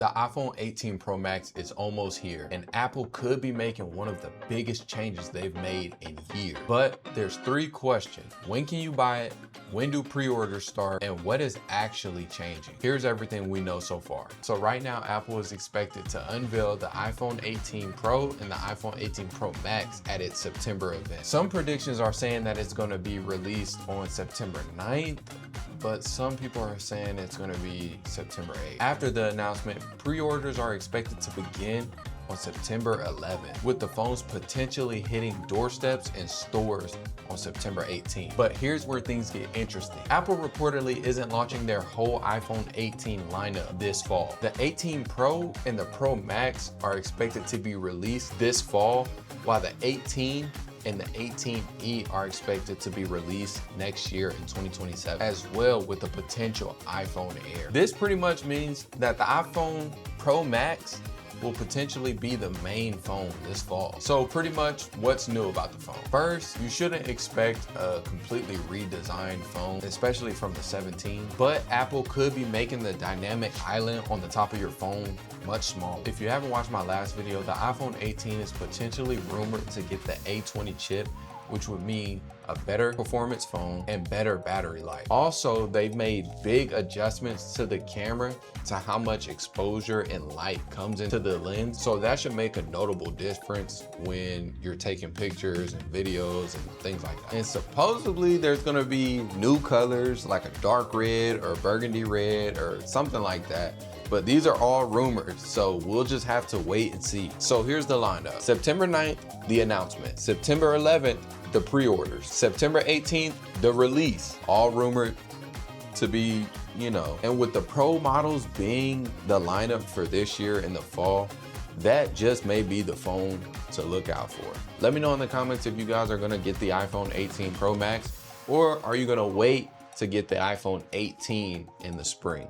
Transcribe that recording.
The iPhone 18 Pro Max is almost here, and Apple could be making one of the biggest changes they've made in years. But there's three questions. When can you buy it? When do pre-orders start? And what is actually changing? Here's everything we know so far. So right now, Apple is expected to unveil the iPhone 18 Pro and the iPhone 18 Pro Max at its September event. Some predictions are saying that it's gonna be released on September 9th, but some people are saying it's gonna be September 8th. After the announcement, pre-orders are expected to begin on September 11th, with the phones potentially hitting doorsteps and stores on September 18th. But here's where things get interesting. Apple reportedly isn't launching their whole iPhone 18 lineup this fall. The 18 Pro and the Pro Max are expected to be released this fall, while the 18 and the 18e are expected to be released next year in 2027, as well with a potential iPhone Air. This pretty much means that the iPhone Pro Max will potentially be the main phone this fall. So pretty much what's new about the phone? First, you shouldn't expect a completely redesigned phone, especially from the 17, but Apple could be making the dynamic island on the top of your phone much smaller. If you haven't watched my last video, the iPhone 18 is potentially rumored to get the A20 chip, which would mean a better performance phone and better battery life. Also, they've made big adjustments to the camera to how much exposure and light comes into the lens. So that should make a notable difference when you're taking pictures and videos and things like that. And supposedly there's gonna be new colors like a dark red or burgundy red or something like that. But these are all rumors, so we'll just have to wait and see. So here's the lineup. September 9th, the announcement. September 11th, the pre-orders. September 18th, the release. All rumored to be, and with the Pro models being the lineup for this year in the fall, that just may be the phone to look out for. Let me know in the comments if you guys are gonna get the iPhone 18 Pro Max, or are you gonna wait to get the iPhone 18 in the spring?